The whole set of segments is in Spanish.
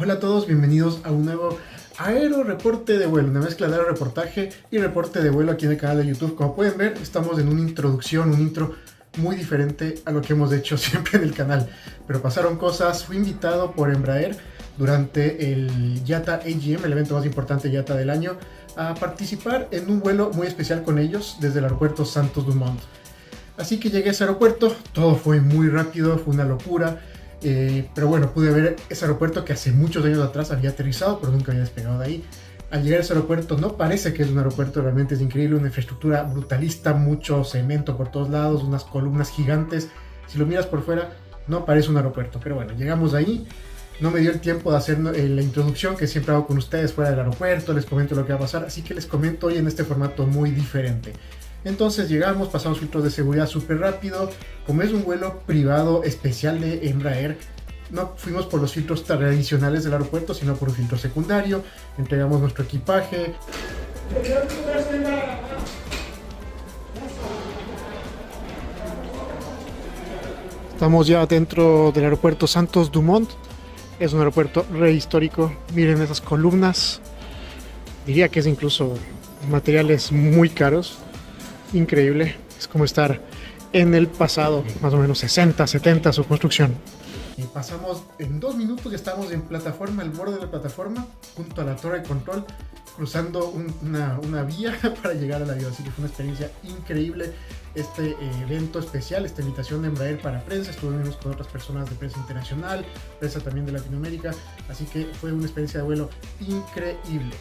Hola a todos, bienvenidos a un nuevo aero reporte de vuelo, una mezcla de aero reportaje y reporte de vuelo aquí en el canal de YouTube. Como pueden ver, estamos en una introducción, un intro muy diferente a lo que hemos hecho siempre en el canal. Pero pasaron cosas, fui invitado por Embraer durante el IATA AGM, el evento más importante IATA del año, a participar en un vuelo muy especial con ellos desde el aeropuerto Santos Dumont. Así que llegué a ese aeropuerto, todo fue muy rápido, fue una locura. Pero bueno, pude ver ese aeropuerto que hace muchos años atrás había aterrizado, pero nunca había despegado de ahí. Al llegar a ese aeropuerto no parece que es un aeropuerto, realmente es increíble, una infraestructura brutalista, mucho cemento por todos lados, unas columnas gigantes. Si lo miras por fuera, no parece un aeropuerto, pero bueno, llegamos ahí. No me dio el tiempo de hacer la introducción que siempre hago con ustedes fuera del aeropuerto, les comento lo que va a pasar, así que les comento hoy en este formato muy diferente. Entonces llegamos, pasamos filtros de seguridad súper rápido. Como es un vuelo privado especial de Embraer, no fuimos por los filtros tradicionales del aeropuerto, sino por un filtro secundario. Entregamos nuestro equipaje. Estamos ya dentro del aeropuerto Santos Dumont. Es un aeropuerto rehistórico. Miren esas columnas. Diría que es incluso materiales muy caros. Increíble, es como estar en el pasado, más o menos 60, 70 su construcción. Y pasamos en 2 minutos, ya estamos en plataforma, al borde de la plataforma, junto a la torre de control, cruzando una vía para llegar al avión. Así que fue una experiencia increíble este evento especial, esta invitación de Embraer para prensa. Estuvimos con otras personas de prensa internacional, prensa también de Latinoamérica, así que fue una experiencia de vuelo increíble.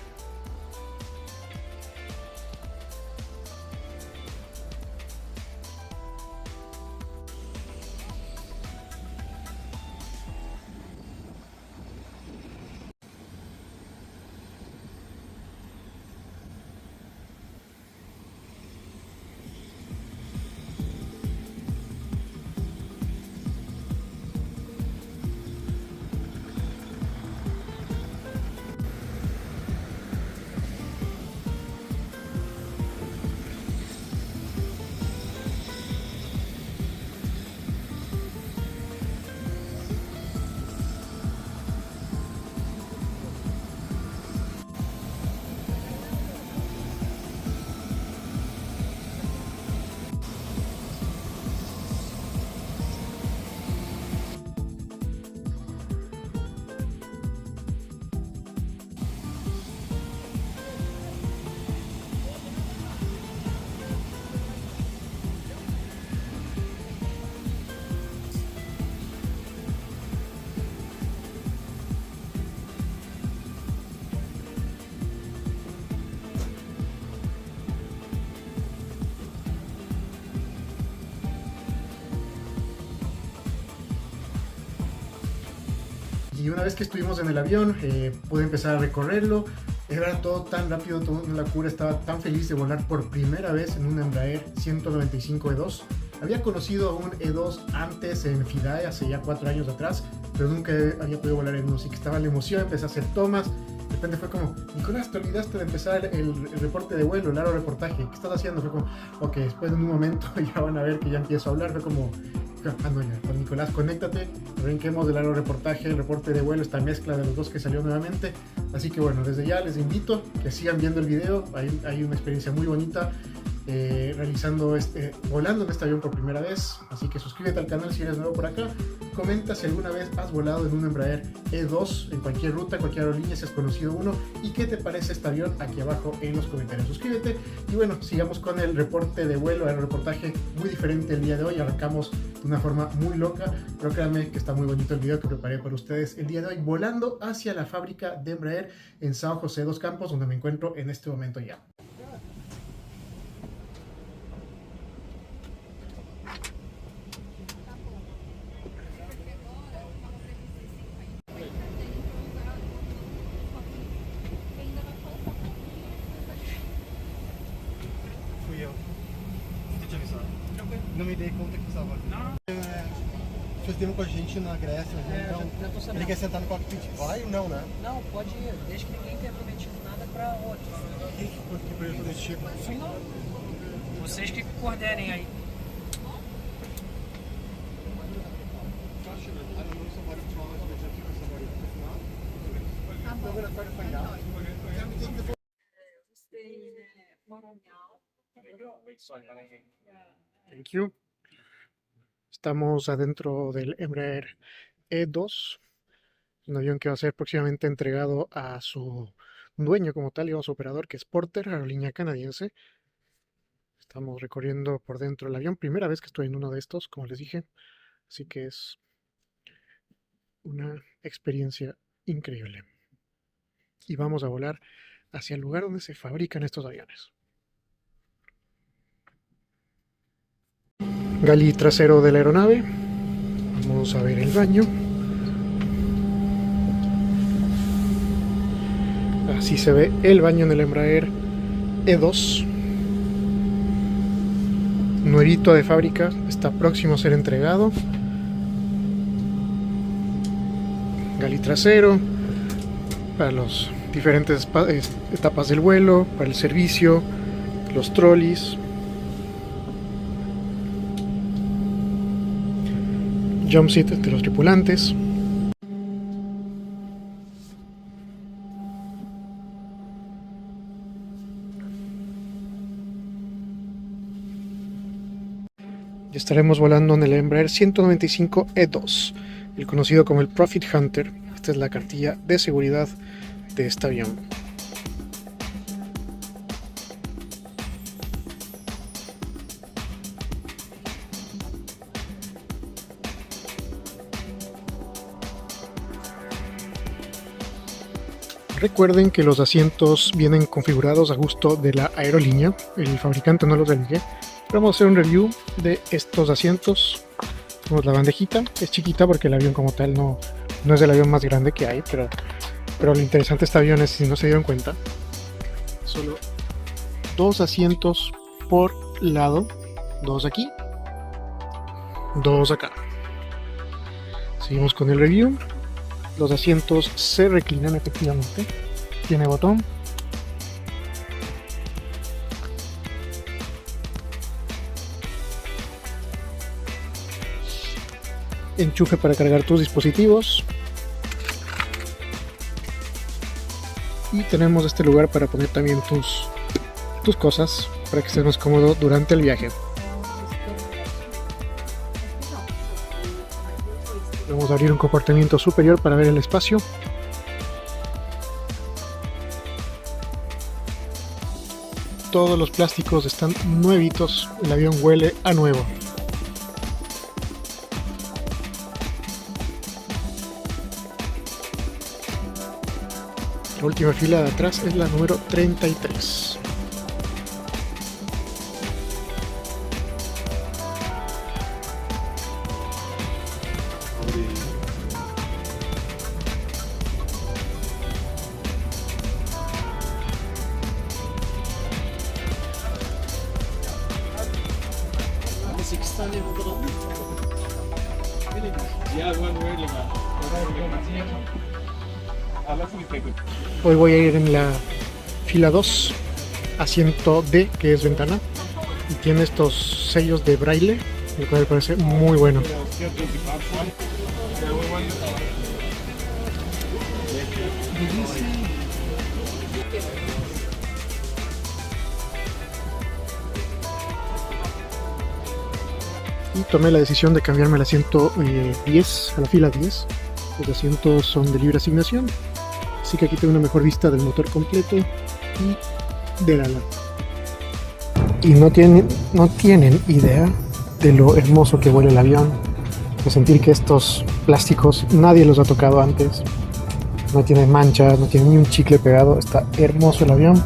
Y una vez que estuvimos en el avión, pude empezar a recorrerlo. Era todo tan rápido, toda una locura. Estaba tan feliz de volar por primera vez en un Embraer 195 E2. Había conocido un E2 antes en FIDAE, hace ya 4 años atrás, pero nunca había podido volar en uno. Así que estaba la emoción, empecé a hacer tomas. De repente fue como, Nicolás, te olvidaste de empezar el reporte de vuelo, el aeroreportaje. ¿Qué estás haciendo? Fue como, ok, después de un momento ya van a ver que ya empiezo a hablar. Fue como, no, ya, con Nicolás, conéctate, arranquemos del aeroreportaje, el reporte de vuelo, esta mezcla de los dos que salió nuevamente. Así que bueno, desde ya les invito que sigan viendo el video. Hay una experiencia muy bonita volando en este avión por primera vez. Así que suscríbete al canal si eres nuevo por acá. Comenta si alguna vez has volado en un Embraer E2 en cualquier ruta, cualquier aerolínea, si has conocido uno, y qué te parece este avión aquí abajo en los comentarios. Suscríbete y bueno, sigamos con el reporte de vuelo, el reportaje muy diferente el día de hoy. Arrancamos de una forma muy loca, pero créanme que está muy bonito el video que preparé para ustedes el día de hoy, volando hacia la fábrica de Embraer en São José dos Campos, donde me encuentro en este momento ya. Não me dei conta que estava aqui. Fez tempo com a gente na Grécia, então já tô sabendo. ele quer sentar no cockpit. Vai ou não, né? Não, pode ir, desde que ninguém tenha prometido nada para outro. Porque projeto desse tipo. Sim, não. Vocês que coordenem aí. Thank you. Estamos adentro del Embraer E2, un avión que va a ser próximamente entregado a su dueño como tal y a su operador, que es Porter, aerolínea canadiense. Estamos recorriendo por dentro del avión, primera vez que estoy en uno de estos, como les dije, así que es una experiencia increíble. Y vamos a volar hacia el lugar donde se fabrican estos aviones. Galley trasero de la aeronave. Vamos a ver el baño. Así se ve el baño en el Embraer E2. Nuevito de fábrica, está próximo a ser entregado. Galley trasero para las diferentes etapas del vuelo, para el servicio, los trolleys. Jump seat de los tripulantes. Y estaremos volando en el Embraer 195 E2, el conocido como el Profit Hunter. Esta es la cartilla de seguridad de este avión. Recuerden que los asientos vienen configurados a gusto de la aerolínea, el fabricante no los elige. Vamos a hacer un review de estos asientos. Tenemos la bandejita, es chiquita porque el avión como tal no es el avión más grande que hay, pero lo interesante de este avión es, si no se dieron cuenta, solo 2 asientos por lado, 2 aquí, 2 acá. Seguimos con el review. Los asientos se reclinan efectivamente. Tiene botón. Enchufe para cargar tus dispositivos. Y tenemos este lugar para poner también tus cosas para que estés más cómodo durante el viaje. Vamos a abrir un compartimiento superior para ver el espacio. Todos los plásticos están nuevitos, el avión huele a nuevo. La última fila de atrás es la número 33. Hoy voy a ir en la fila 2, asiento D, que es ventana, y tiene estos sellos de braille, el cual me parece muy bueno. Y tomé la decisión de cambiarme al asiento 10, a la fila 10. Los asientos son de libre asignación, así que aquí tengo una mejor vista del motor completo y del ala. Y no tienen idea de lo hermoso que huele el avión, de sentir que estos plásticos nadie los ha tocado antes, no tiene manchas, no tiene ni un chicle pegado, está hermoso el avión.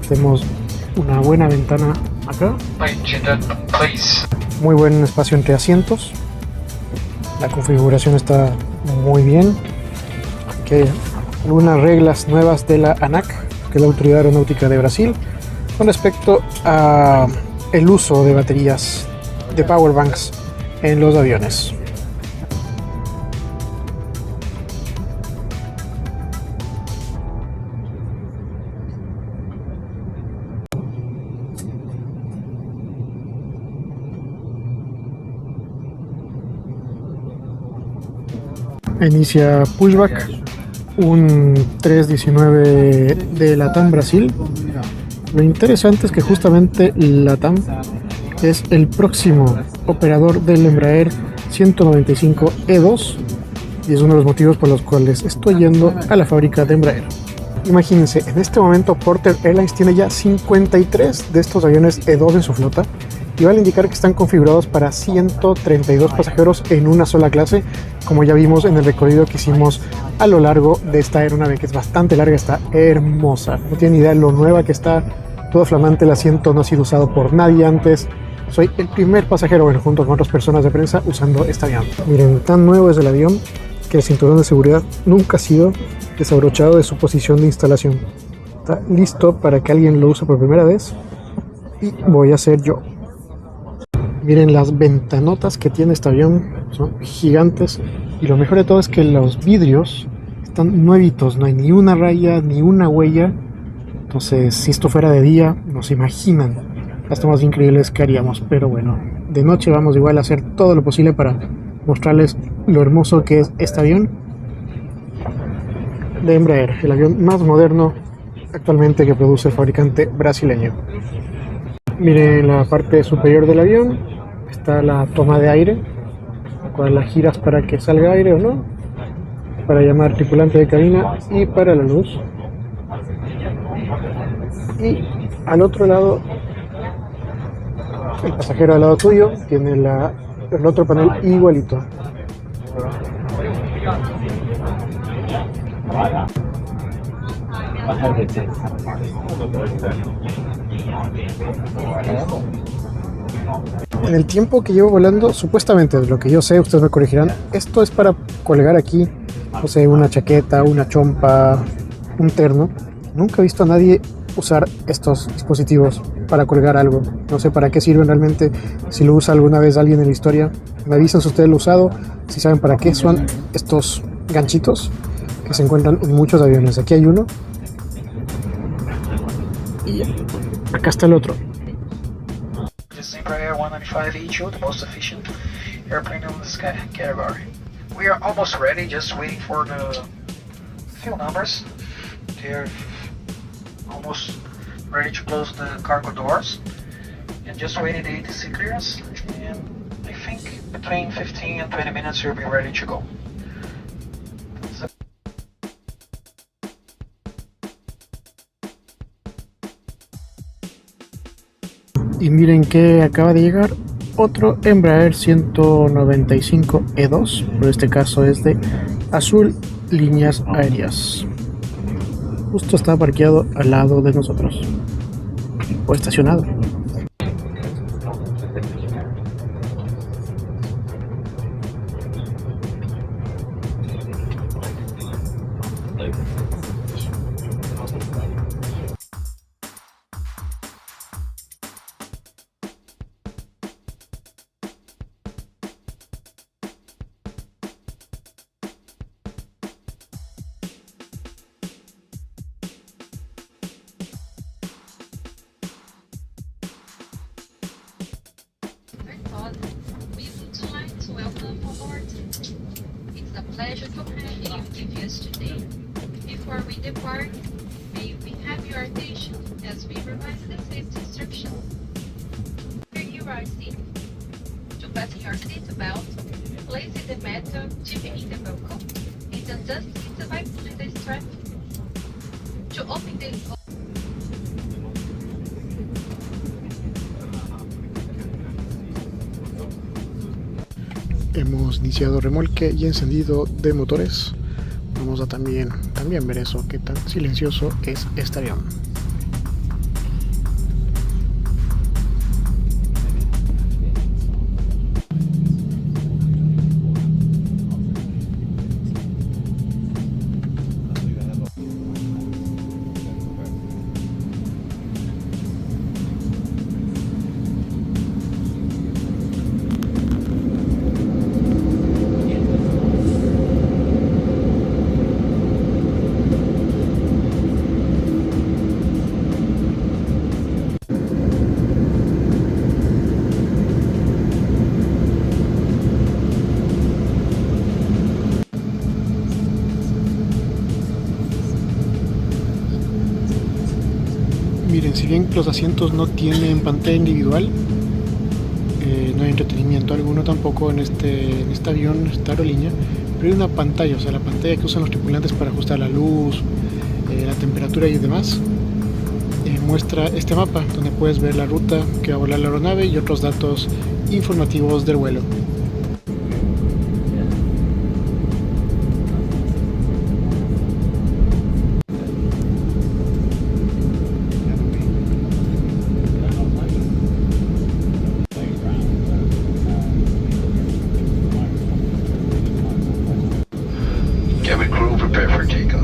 Tenemos una buena ventana acá, muy buen espacio entre asientos, la configuración está muy bien. Aquí hay algunas reglas nuevas de la ANAC, que es la Autoridad Aeronáutica de Brasil, con respecto a el uso de baterías de powerbanks en los aviones. Inicia pushback, un 319 de LATAM Brasil. Lo interesante es que justamente LATAM es el próximo operador del Embraer 195E2 y es uno de los motivos por los cuales estoy yendo a la fábrica de Embraer. Imagínense, en este momento Porter Airlines tiene ya 53 de estos aviones E2 en su flota y vale indicar que están configurados para 132 pasajeros en una sola clase, como ya vimos en el recorrido que hicimos a lo largo de esta aeronave, que es bastante larga, está hermosa. No tienen idea de lo nueva que está, todo flamante, el asiento no ha sido usado por nadie antes. Soy el primer pasajero, bueno, junto con otras personas de prensa, usando este avión. Miren, tan nuevo es el avión que el cinturón de seguridad nunca ha sido desabrochado de su posición de instalación. Está listo para que alguien lo use por primera vez y voy a ser yo. Miren las ventanotas que tiene este avión, son gigantes y lo mejor de todo es que los vidrios están nuevitos, no hay ni una raya ni una huella. Entonces, si esto fuera de día, no se imaginan las tomas increíbles que haríamos, pero bueno, de noche vamos igual a hacer todo lo posible para mostrarles lo hermoso que es este avión de Embraer, el avión más moderno actualmente que produce el fabricante brasileño. Miren la parte superior del avión, está la toma de aire, la cual la giras para que salga aire o no, para llamar tripulante de cabina y para la luz. Y al otro lado, el pasajero al lado tuyo tiene el otro panel igualito. En el tiempo que llevo volando, supuestamente, de lo que yo sé, ustedes me corregirán, esto es para colgar aquí, no sé, una chaqueta, una chompa, un terno. Nunca he visto a nadie usar estos dispositivos para colgar algo. No sé para qué sirven realmente, si lo usa alguna vez alguien en la historia. Me avisan si ustedes lo han usado, si saben para qué son estos ganchitos que se encuentran en muchos aviones. Aquí hay uno y acá está el otro. This is Embraer 195E2, the most efficient airplane on this category. We are almost ready, just waiting for the few numbers. They're almost ready to close the cargo doors and just waiting the ATC clearance, and I think between 15 and 20 minutes you'll be ready to go. Y miren que acaba de llegar otro Embraer 195E2, pero este caso es de Azul Líneas Aéreas. Justo está parqueado al lado de nosotros, o estacionado. We would like to welcome aboard. It's a pleasure to have you with us today. Before we depart, may we have your attention as we revise the safety instructions. Here you are seated. To fasten your seatbelt, place the metal tip in the buckle and adjust it by pulling the strap. To open the Hemos iniciado remolque y encendido de motores. Vamos a también ver eso, qué tan silencioso es este avión. Si bien los asientos no tienen pantalla individual, no hay entretenimiento alguno tampoco en este avión, esta aerolínea, pero hay una pantalla, o sea, la pantalla que usan los tripulantes para ajustar la luz, la temperatura y demás. Muestra este mapa donde puedes ver la ruta que va a volar la aeronave y otros datos informativos del vuelo. Cabin crew, prepare for takeoff.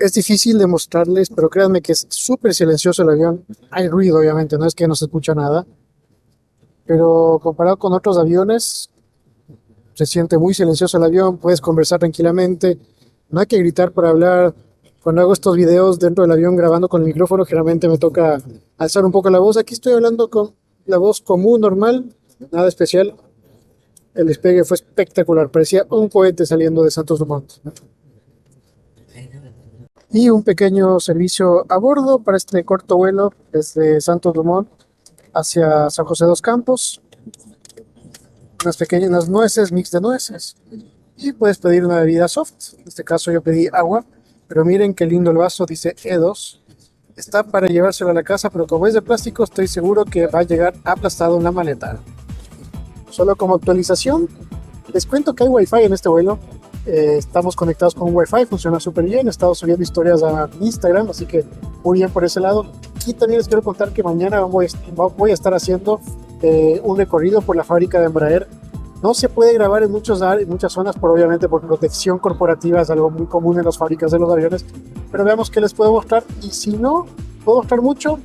Es difícil de mostrarles, pero créanme que es súper silencioso el avión. Hay ruido, obviamente, no es que no se escucha nada, pero comparado con otros aviones, se siente muy silencioso el avión, puedes conversar tranquilamente, no hay que gritar para hablar. Cuando hago estos videos dentro del avión grabando con el micrófono, generalmente me toca alzar un poco la voz. Aquí estoy hablando con la voz común, normal, nada especial. El despegue fue espectacular, parecía un cohete saliendo de Santos Dumont. Y un pequeño servicio a bordo para este corto vuelo desde Santos Dumont hacia San José dos Campos. Unas nueces, mix de nueces. Y puedes pedir una bebida soft. En este caso yo pedí agua. Pero miren qué lindo el vaso, dice E2. Está para llevárselo a la casa, pero como es de plástico, estoy seguro que va a llegar aplastado en la maleta. Solo como actualización, les cuento que hay Wi-Fi en este vuelo. Estamos conectados con Wi-Fi, funciona súper bien. He estado subiendo historias a Instagram, así que muy bien por ese lado. Y también les quiero contar que mañana voy a estar haciendo un recorrido por la fábrica de Embraer. No se puede grabar en muchas zonas, obviamente por protección corporativa, es algo muy común en las fábricas de los aviones. Pero veamos qué les puedo mostrar. Y si no puedo mostrar mucho,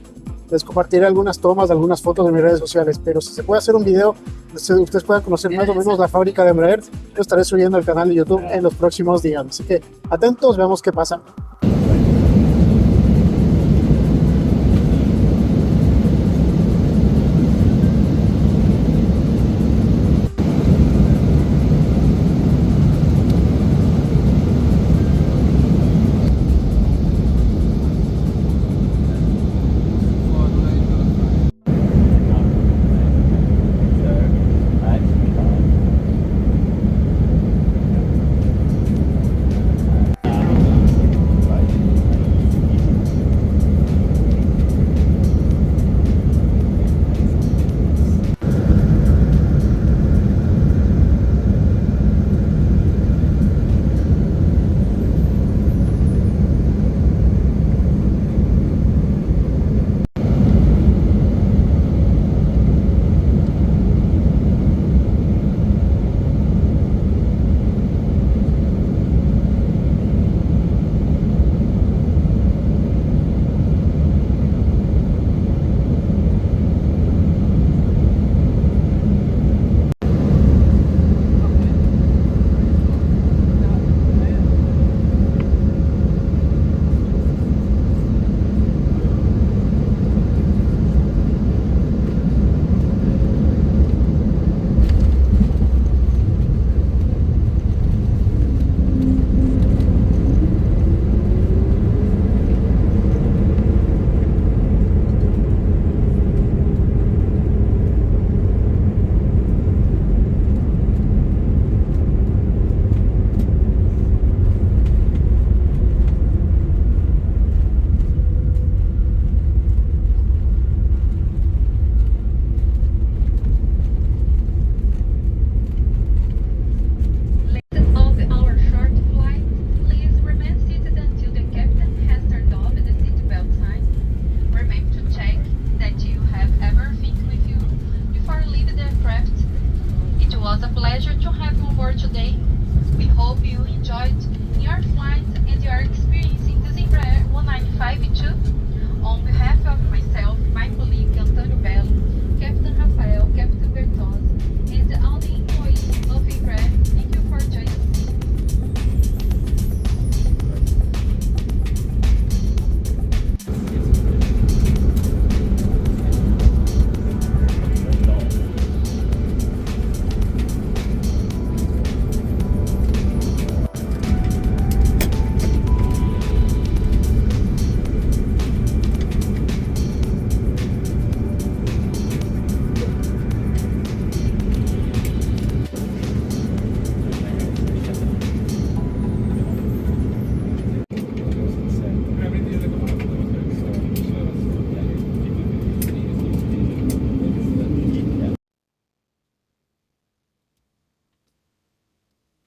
les compartiré algunas tomas, algunas fotos de mis redes sociales. Pero si se puede hacer un video, ustedes puedan conocer más o menos la fábrica de Embraer, lo estaré subiendo al canal de YouTube en los próximos días. Así que atentos, veamos qué pasa.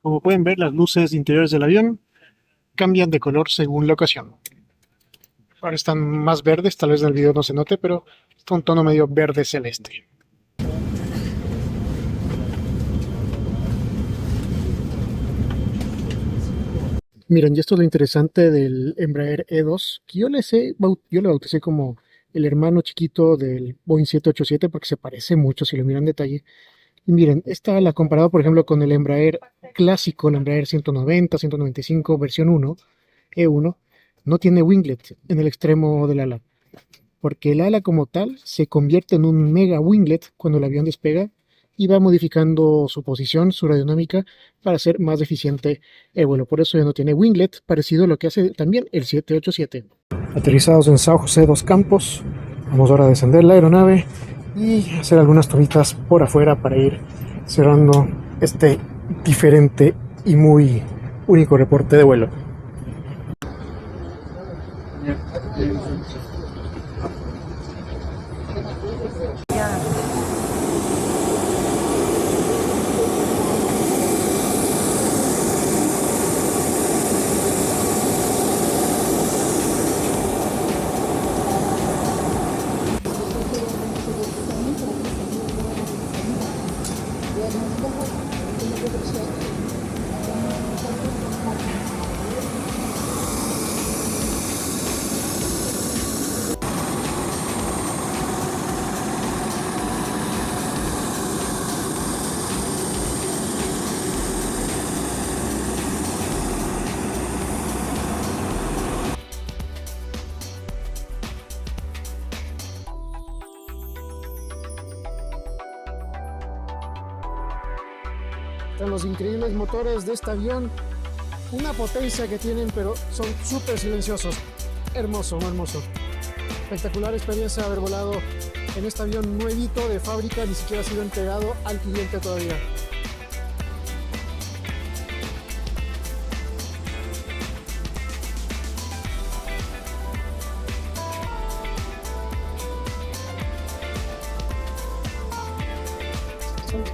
Como pueden ver, las luces interiores del avión cambian de color según la ocasión. Ahora están más verdes, tal vez en el video no se note, pero está un tono medio verde celeste. Miren, y esto es lo interesante del Embraer E2, que yo le bauticé como el hermano chiquito del Boeing 787 porque se parece mucho si lo miran en detalle. Y miren, esta la comparado por ejemplo con el Embraer clásico, el Embraer 190, 195 versión 1, E1, no tiene winglet en el extremo del ala, porque el ala como tal se convierte en un mega winglet cuando el avión despega y va modificando su posición, su aerodinámica, para hacer más eficiente el vuelo. Por eso ya no tiene winglet, parecido a lo que hace también el 787. Aterrizados en São José dos Campos, vamos ahora a descender la aeronave y hacer algunas tomitas por afuera para ir cerrando este diferente y muy único reporte de vuelo. Están los increíbles motores de este avión, una potencia que tienen, pero son súper silenciosos. Hermoso, muy hermoso. Espectacular experiencia haber volado en este avión nuevito de fábrica, ni siquiera ha sido entregado al cliente todavía.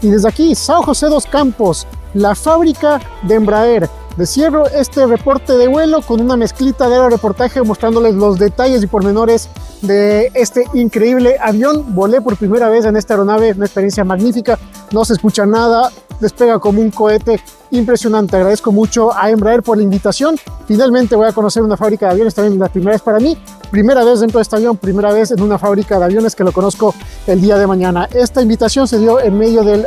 Y desde aquí, São José dos Campos, la fábrica de Embraer. Les cierro este reporte de vuelo con una mezclita de aeroreportaje mostrándoles los detalles y pormenores de este increíble avión. Volé por primera vez en esta aeronave, una experiencia magnífica, no se escucha nada, despega como un cohete impresionante. Agradezco mucho a Embraer por la invitación. Finalmente voy a conocer una fábrica de aviones, también la primera vez para mí. Primera vez dentro de este avión, primera vez en una fábrica de aviones que lo conozco el día de mañana. Esta invitación se dio en medio del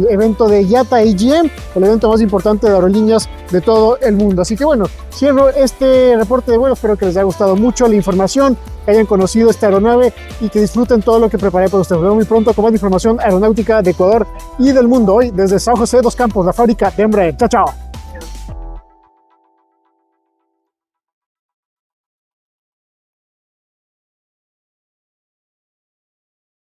evento de IATA AGM, el evento más importante de aerolíneas de todo el mundo. Así que bueno, cierro este reporte de vuelo. Espero que les haya gustado mucho la información, que hayan conocido esta aeronave y que disfruten todo lo que preparé para ustedes. Nos vemos muy pronto con más información aeronáutica de Ecuador y del mundo. Hoy desde São José dos Campos, la fábrica de Embraer. Chao, chao.